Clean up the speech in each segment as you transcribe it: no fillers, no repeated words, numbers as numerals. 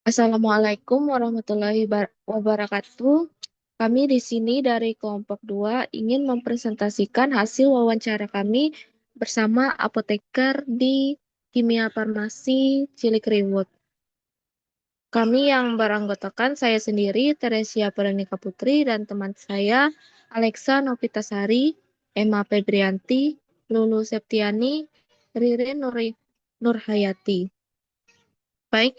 Assalamualaikum warahmatullahi wabarakatuh. Kami di sini dari kelompok 2 ingin mempresentasikan hasil wawancara kami bersama apoteker di Kimia Farmasi Cilikriwut. Kami yang beranggotakan saya sendiri, Teresia Perenika Putri, dan teman saya, Alexa Novitasari, Emma Febrianti, Lulu Septiani, Ririn Nurhayati. Baik,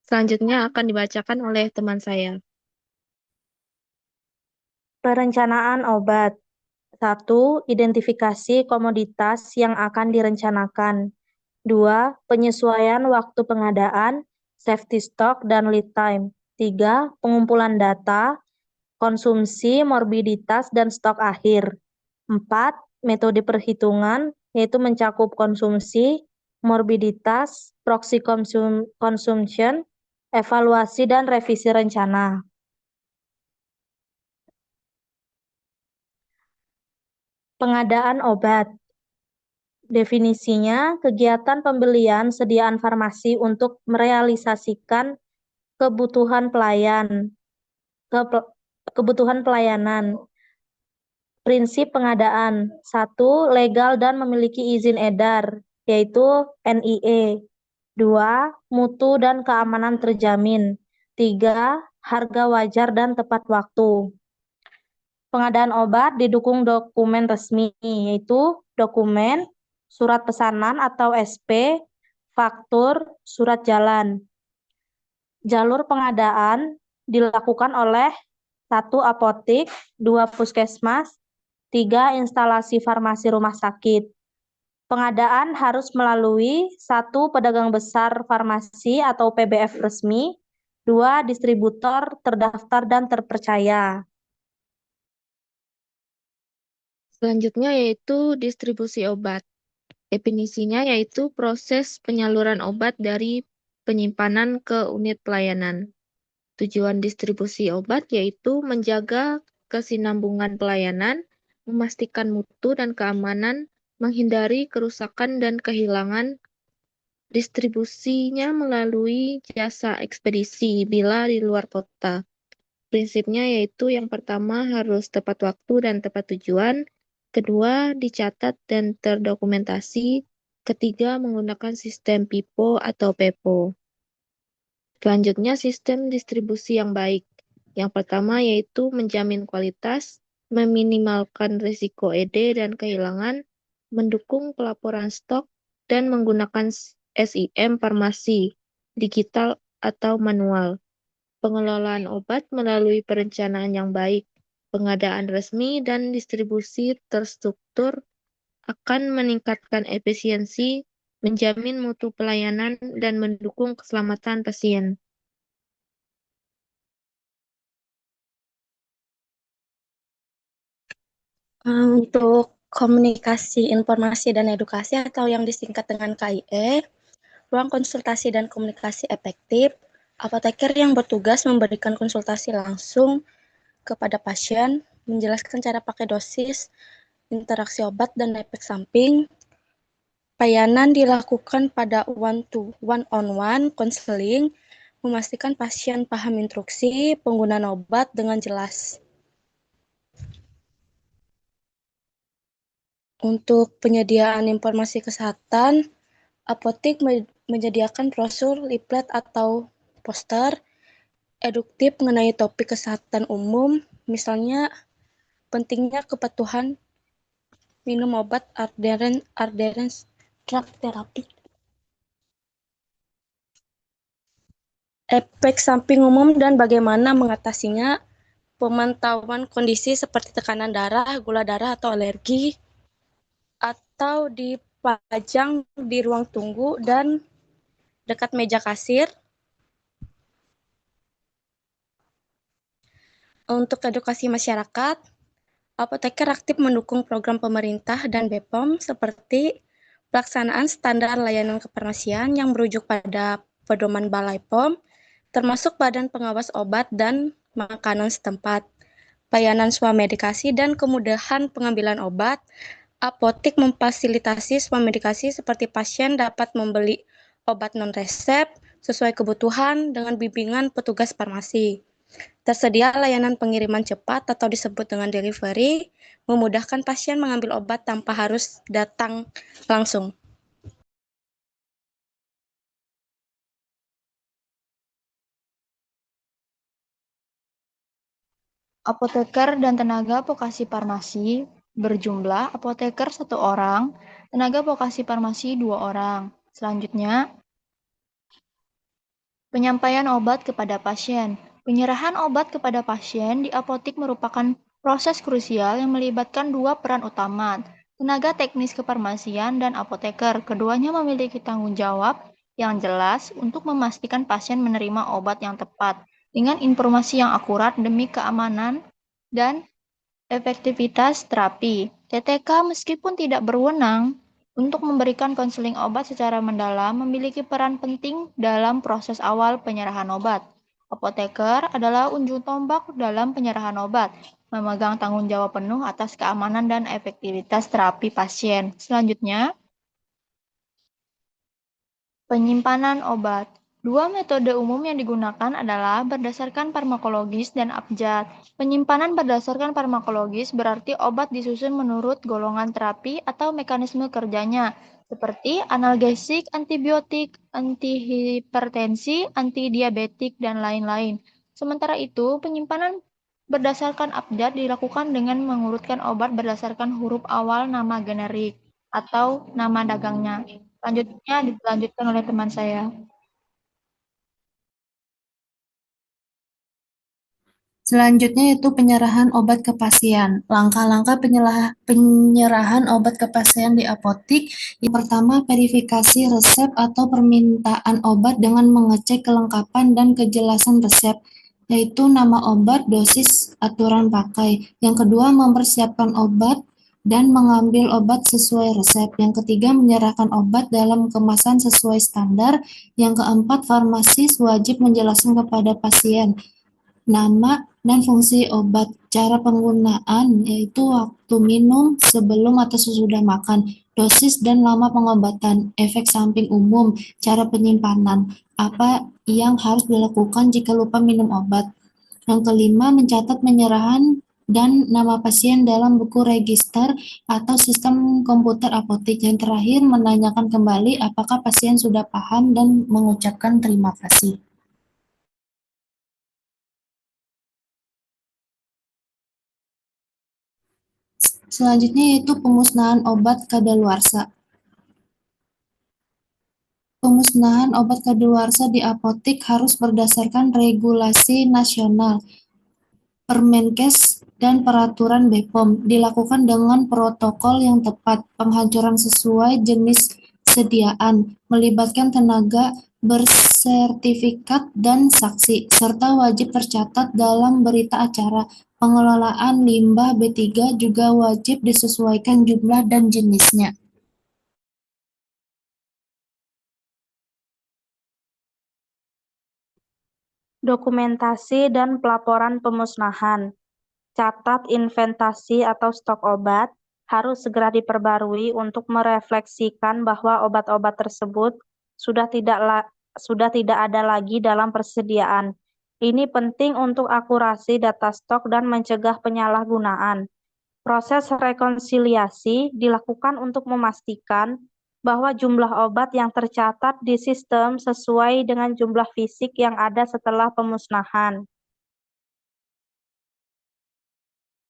selanjutnya akan dibacakan oleh teman saya. Perencanaan obat. 1. Identifikasi komoditas yang akan direncanakan. 2. Penyesuaian waktu pengadaan, safety stock, dan lead time. 3. Pengumpulan data, konsumsi, morbiditas, dan stok akhir. 4. Metode perhitungan, yaitu mencakup konsumsi, morbiditas, proxy consumption, evaluasi, dan revisi rencana. Pengadaan obat. Definisinya, kegiatan pembelian sediaan farmasi untuk merealisasikan kebutuhan pelayanan. Prinsip pengadaan. 1. Legal dan memiliki izin edar, yaitu NIE. 2. Mutu dan keamanan terjamin. 3. Harga wajar dan tepat waktu. Pengadaan obat didukung dokumen resmi, yaitu dokumen, surat pesanan atau SP, faktur, surat jalan. Jalur pengadaan dilakukan oleh 1. Apotik, 2. Puskesmas, 3. Instalasi farmasi rumah sakit. Pengadaan harus melalui 1. Pedagang besar farmasi atau PBF resmi, 2. Distributor terdaftar dan terpercaya. Selanjutnya yaitu distribusi obat. Definisinya yaitu proses penyaluran obat dari penyimpanan ke unit pelayanan. Tujuan distribusi obat yaitu menjaga kesinambungan pelayanan, memastikan mutu dan keamanan, menghindari kerusakan dan kehilangan. Distribusinya melalui jasa ekspedisi bila di luar kota. Prinsipnya yaitu yang pertama harus tepat waktu dan tepat tujuan, kedua dicatat dan terdokumentasi, ketiga menggunakan sistem PIPO atau PEPO. Selanjutnya sistem distribusi yang baik. Yang pertama yaitu menjamin kualitas, meminimalkan risiko ED dan kehilangan, mendukung pelaporan stok, dan menggunakan SIM farmasi, digital atau manual. Pengelolaan obat melalui perencanaan yang baik, pengadaan resmi, dan distribusi terstruktur akan meningkatkan efisiensi, menjamin mutu pelayanan, dan mendukung keselamatan pasien. Untuk komunikasi, informasi, dan edukasi atau yang disingkat dengan KIE, ruang konsultasi dan komunikasi efektif, apoteker yang bertugas memberikan konsultasi langsung kepada pasien, menjelaskan cara pakai dosis, interaksi obat, dan efek samping. Pelayanan dilakukan pada one-on-one counseling, memastikan pasien paham instruksi penggunaan obat dengan jelas. Untuk penyediaan informasi kesehatan, apotek menyediakan brosur, leaflet, atau poster eduktif mengenai topik kesehatan umum, misalnya pentingnya kepatuhan minum obat adherence drug therapy. Efek samping umum dan bagaimana mengatasinya, pemantauan kondisi seperti tekanan darah, gula darah, atau alergi, atau dipajang di ruang tunggu dan dekat meja kasir. Untuk edukasi masyarakat, apoteker aktif mendukung program pemerintah dan BPOM seperti pelaksanaan standar layanan kefarmasian yang merujuk pada pedoman Balai POM, termasuk Badan Pengawas Obat dan Makanan setempat, pelayanan swamedikasi, dan kemudahan pengambilan obat. Apotek memfasilitasi swamedikasi seperti pasien dapat membeli obat non-resep, sesuai kebutuhan dengan bimbingan petugas farmasi. Tersedia layanan pengiriman cepat atau disebut dengan delivery, memudahkan pasien mengambil obat tanpa harus datang langsung. Apoteker dan tenaga vokasi farmasi berjumlah apoteker 1 orang, tenaga vokasi farmasi 2 orang. Selanjutnya, penyampaian obat kepada pasien. Penyerahan obat kepada pasien di apotik merupakan proses krusial yang melibatkan 2 peran utama, tenaga teknis kefarmasian dan apoteker. Keduanya memiliki tanggung jawab yang jelas untuk memastikan pasien menerima obat yang tepat dengan informasi yang akurat demi keamanan dan efektivitas terapi. TTK meskipun tidak berwenang untuk memberikan konseling obat secara mendalam, memiliki peran penting dalam proses awal penyerahan obat. Apoteker adalah ujung tombak dalam penyerahan obat, memegang tanggung jawab penuh atas keamanan dan efektivitas terapi pasien. Selanjutnya, penyimpanan obat. 2 metode umum yang digunakan adalah berdasarkan farmakologis dan abjad. Penyimpanan berdasarkan farmakologis berarti obat disusun menurut golongan terapi atau mekanisme kerjanya, seperti analgesik, antibiotik, antihipertensi, antidiabetik, dan lain-lain. Sementara itu, penyimpanan berdasarkan abjad dilakukan dengan mengurutkan obat berdasarkan huruf awal nama generik atau nama dagangnya. Selanjutnya dilanjutkan oleh teman saya. Selanjutnya yaitu penyerahan obat ke pasien. Langkah-langkah penyerahan obat ke pasien di apotik. Yang pertama, verifikasi resep atau permintaan obat dengan mengecek kelengkapan dan kejelasan resep, yaitu nama obat, dosis, aturan pakai. Yang kedua, mempersiapkan obat dan mengambil obat sesuai resep. Yang ketiga, menyerahkan obat dalam kemasan sesuai standar. Yang keempat, farmasis wajib menjelaskan kepada pasien nama dan fungsi obat, cara penggunaan, yaitu waktu minum, sebelum atau sesudah makan, dosis dan lama pengobatan, efek samping umum, cara penyimpanan, apa yang harus dilakukan jika lupa minum obat. Yang kelima, mencatat penyerahan dan nama pasien dalam buku register atau sistem komputer apotik. Yang terakhir, menanyakan kembali apakah pasien sudah paham dan mengucapkan terima kasih. Selanjutnya yaitu pemusnahan obat kadaluarsa. Pemusnahan obat kadaluarsa di apotik harus berdasarkan regulasi nasional, Permenkes, dan peraturan BPOM. Dilakukan dengan protokol yang tepat, penghancuran sesuai jenis sediaan, melibatkan tenaga bersertifikat dan saksi, serta wajib tercatat dalam berita acara. Pengelolaan limbah B3 juga wajib disesuaikan jumlah dan jenisnya. Dokumentasi dan pelaporan pemusnahan. Catat inventasi atau stok obat harus segera diperbarui untuk merefleksikan bahwa obat-obat tersebut sudah tidak ada lagi dalam persediaan. Ini penting untuk akurasi data stok dan mencegah penyalahgunaan. Proses rekonsiliasi dilakukan untuk memastikan bahwa jumlah obat yang tercatat di sistem sesuai dengan jumlah fisik yang ada setelah pemusnahan.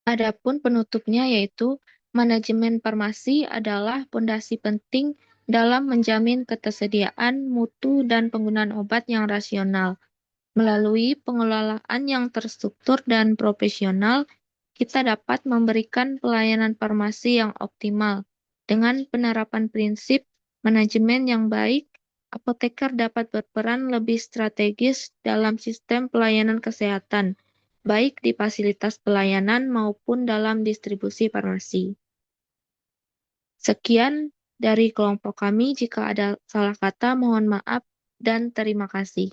Adapun penutupnya yaitu manajemen farmasi adalah fondasi penting dalam menjamin ketersediaan, mutu, dan penggunaan obat yang rasional. Melalui pengelolaan yang terstruktur dan profesional, kita dapat memberikan pelayanan farmasi yang optimal. Dengan penerapan prinsip manajemen yang baik, apoteker dapat berperan lebih strategis dalam sistem pelayanan kesehatan, baik di fasilitas pelayanan maupun dalam distribusi farmasi. Sekian dari kelompok kami. Jika ada salah kata, mohon maaf dan terima kasih.